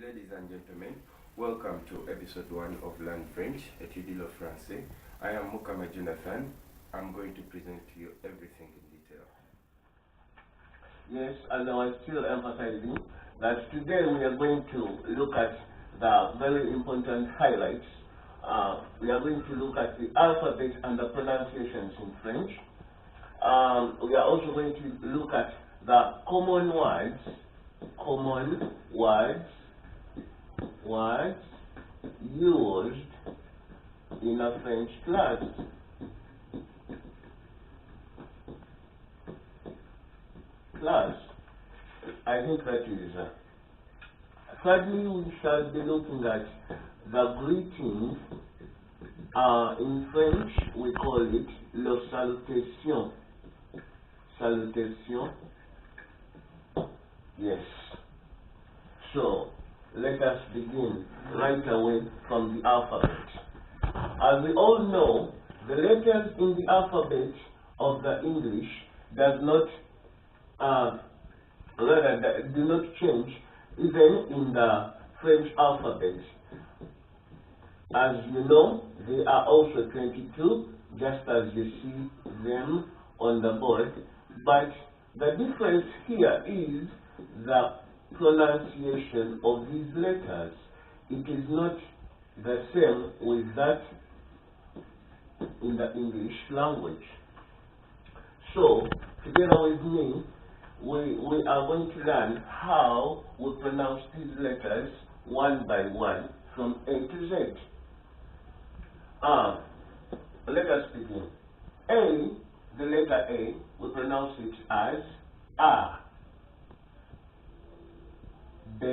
Ladies and gentlemen, welcome to episode 1 of Learn French, Étudier le français. I am Mohamed Jonathan. I'm going to present to you everything in detail. Yes, and I was still emphasizing that today we are going to look at the very important highlights. We are going to look at the alphabet and the pronunciations in French. We are also going to look at the common words used in a French class. I think that is. Thirdly, we shall be looking at the greeting. In French, we call it le salutation. Salutation. Yes. So, let us begin right away from the alphabet. As we all know, the letters in the alphabet of the English do not change even in the French alphabet. As you know, they are also 22, just as you see them on the board. But the difference here is the pronunciation of these letters. It is not the same with that in the English language. So, together with me, we are going to learn how we pronounce these letters one by one from A to Z. Let us begin. A, the letter A, we pronounce it as A. B,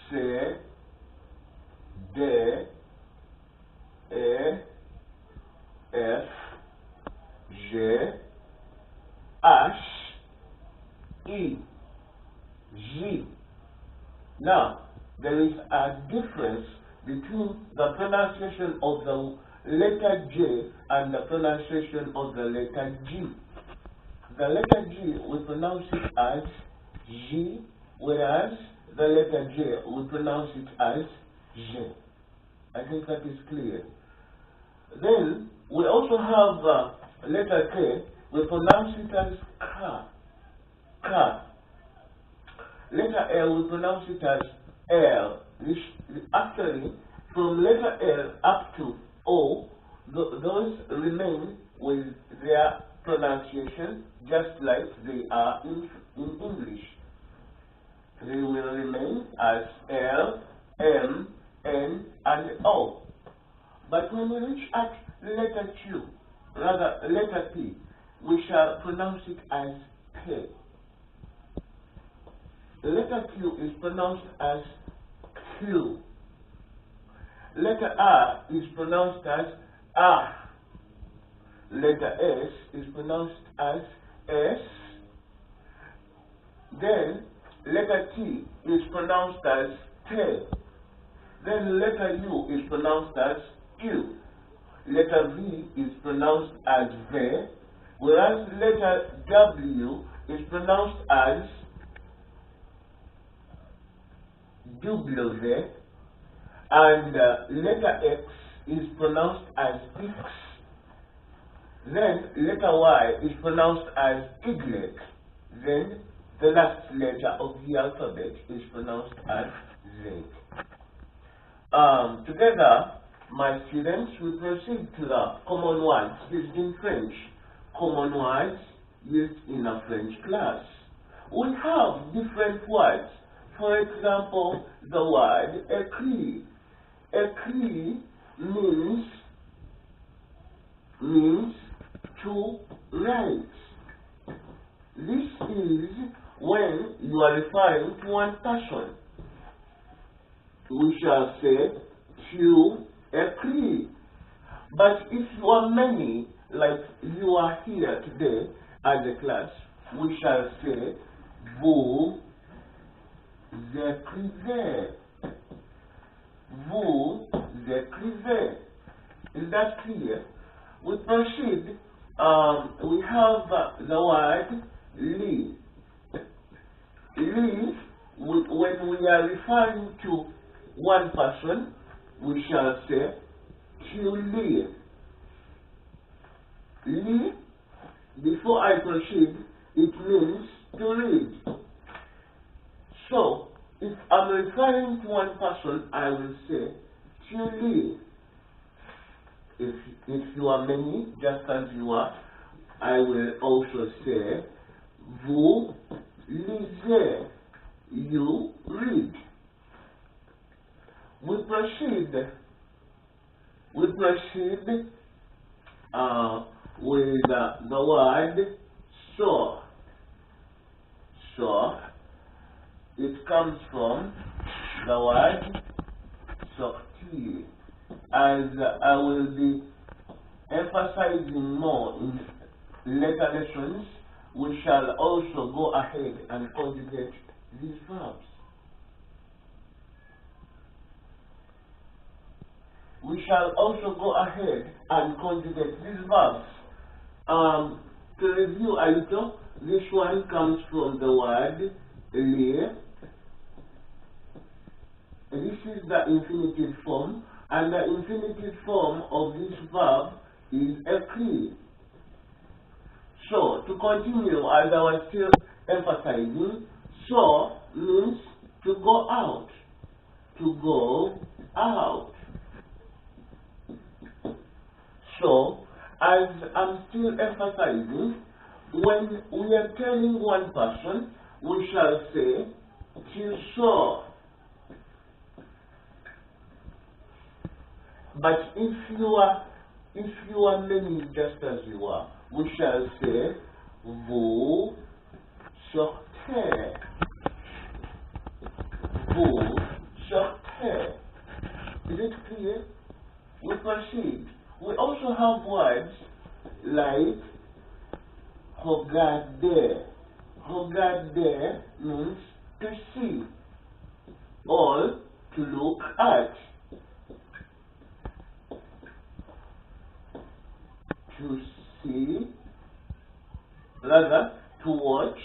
C, D, E, F, G, H, E, G. Now, there is a difference between the pronunciation of the letter J and the pronunciation of the letter G. The letter G, we pronounce it as G, whereas the letter J, we pronounce it as J. I think that is clear. Then, we also have letter K, we pronounce it as K. K. Letter L, we pronounce it as L. Actually, from letter L up to O, those remain with their pronunciation just like they are in English. They will remain as L, M, N, and O. But when we reach at letter P, we shall pronounce it as P. The letter Q is pronounced as Q. Letter R is pronounced as R. Letter S is pronounced as S. Then letter T is pronounced as T. Then letter U is pronounced as U. Letter V is pronounced as V, whereas letter W is pronounced as W, and letter X is pronounced as X. Then letter Y is pronounced as Y. Then the last letter of the alphabet is pronounced as Z. Together, my students, we proceed to the common words used in French. Common words used in a French class. We have different words. For example, the word écrit. Écrit means to write. This is when you are referring to one person. We shall say tu écris. But if you are many, like you are here today at the class, we shall say vous écrivez. Vous écrivez. Is that clear? We proceed. We have the word lit. Lit when we are referring to one person, we shall say tu lis. Lis, before I proceed, it means to read. So, if I'm referring to one person, I will say tu lis. If you are many, just as you are, I will also say vous lisez. You read. We proceed with the word so. So, it comes from the word sortir. As I will be emphasizing more in later lessons, we shall also go ahead and conjugate these verbs. We shall also go ahead and conjugate these verbs. To review a little, this one comes from the word lire. This is the infinitive form, and the infinitive form of this verb is écrire. So, to continue, as I was still emphasizing, so means to go out. To go out. So, as I'm still emphasizing, when we are telling one person, we shall say, tu sors. But if you are many just as you are, we shall say, vous sortez. Vous sortez. Is it clear? We proceed. We also have words like regarder. Regarder means to see or to look at. To see, rather to watch,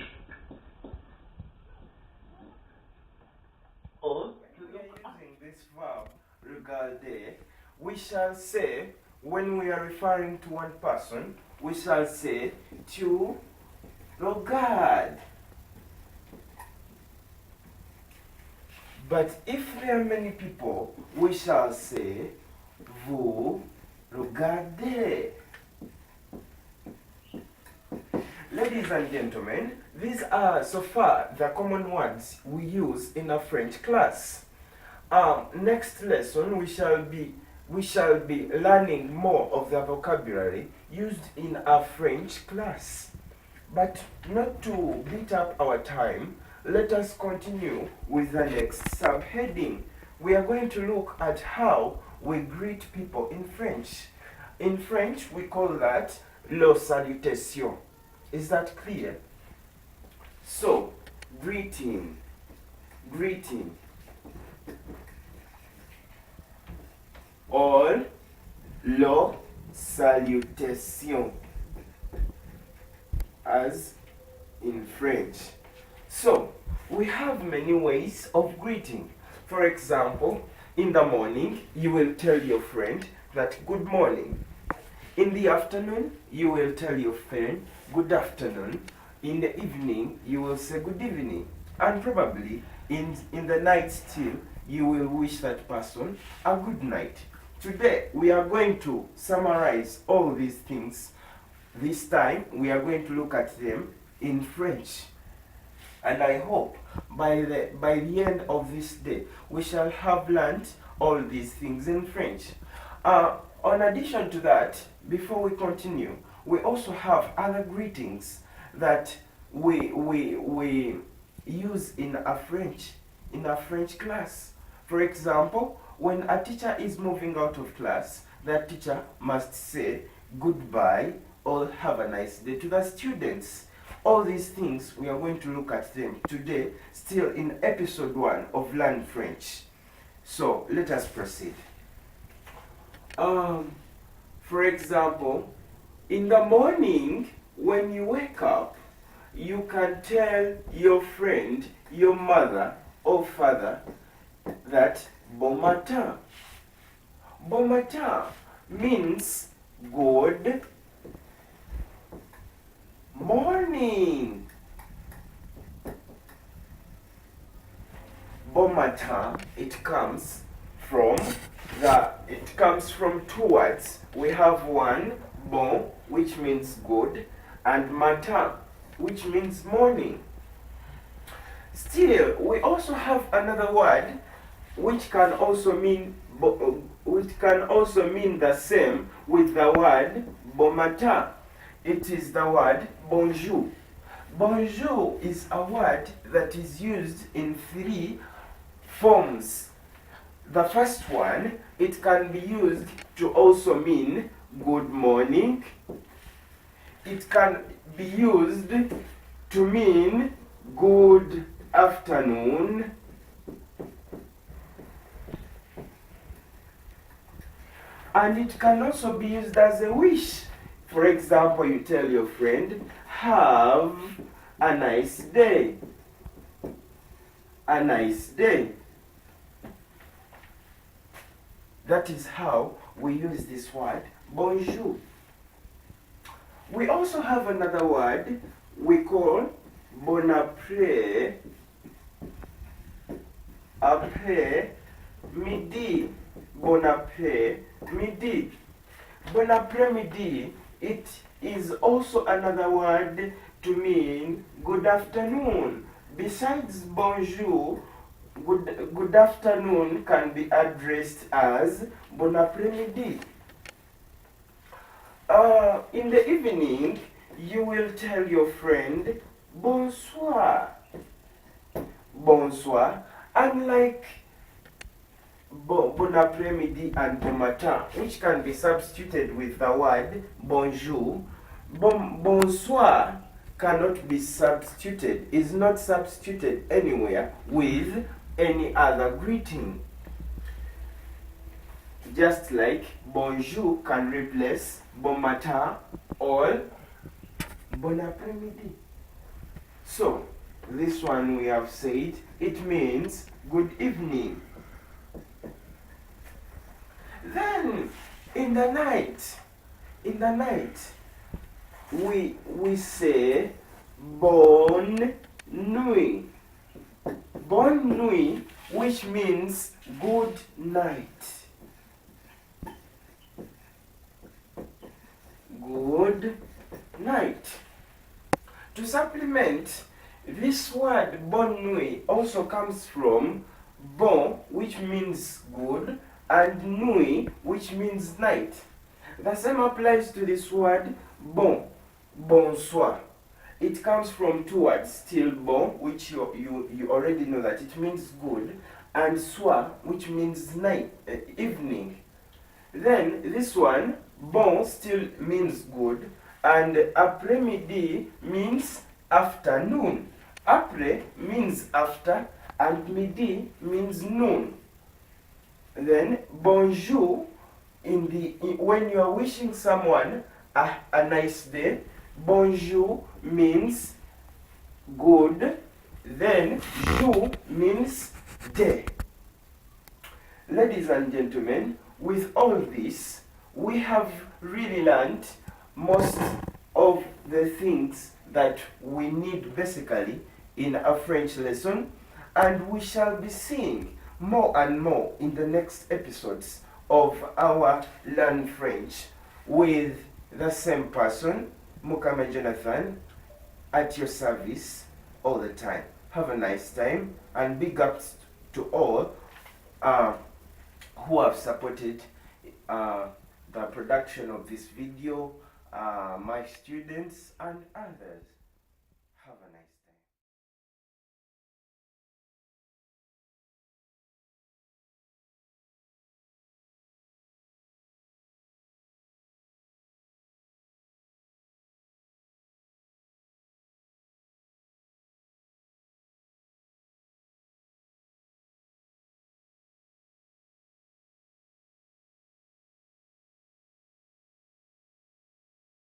or to look at. Using this verb, regarder, we shall say, when we are referring to one person, we shall say, tu regardes. But if there are many people, we shall say, vous regardez. Ladies and gentlemen, these are so far the common words we use in a French class. Next lesson we shall be learning more of the vocabulary used in a French class. But not to beat up our time, let us continue with the next subheading. We are going to look at how we greet people in French. In French, we call that le salutation. Is that clear? So, greeting, or le salutation, as in French. So, we have many ways of greeting. For example, in the morning, you will tell your friend that good morning. In the afternoon, you will tell your friend good afternoon. In the evening, you will say good evening. And probably in the night still, you will wish that person a good night. Today, we are going to summarize all these things. This time, we are going to look at them in French. And I hope by the end of this day, we shall have learned all these things in French. In addition to that, before we continue, we also have other greetings that we use in a French class. For example, when a teacher is moving out of class, that teacher must say goodbye or have a nice day to the students. All these things, we are going to look at them today, still in episode 1 of Learn French. So, let us proceed. For example, in the morning, when you wake up, you can tell your friend, your mother, or father that bon matin. Bon matin means good morning. Bon matin, it comes from two words. We have one, bon, which means good, and matin, which means morning. Still, we also have another word which can also mean the same with the word bon matin. It is the word bonjour. Bonjour is a word that is used in three forms. The first one, it can be used to also mean good morning. It can be used to mean good afternoon. And it can also be used as a wish. For example, you tell your friend, have a nice day. A nice day. That is how we use this word, bonjour. We also have another word we call bon après, après midi. Bon après midi. Bon après midi, it is also another word to mean good afternoon. Besides bonjour, good afternoon can be addressed as bon après-midi. In the evening, you will tell your friend bonsoir. Bonsoir. Unlike bon après-midi and bon matin, which can be substituted with the word bonjour, bonsoir cannot be substituted, is not substituted anywhere with any other greeting. Just like bonjour can replace bon matin or bon après-midi. So, this one we have said, it means good evening. Then, in the night, we say bonne nuit. Bonne nuit, which means good night. Good night. To supplement, this word bonne nuit also comes from bon, which means good, and nuit, which means night. The same applies to this word bon, bonsoir. It comes from two words, still bon, which you already know that it means good, and soir, which means night, evening. Then this one, bon, still means good, and après-midi means afternoon. Après means after, and midi means noon. Then bonjour, when you are wishing someone a nice day, bonjour means good, then jour means day. Ladies and gentlemen, with all this, we have really learned most of the things that we need basically in a French lesson, and we shall be seeing more and more in the next episodes of our Learn French with the same person, Mukame Jonathan, at your service all the time. Have a nice time, and big ups to all who have supported the production of this video, my students and others. Have a nice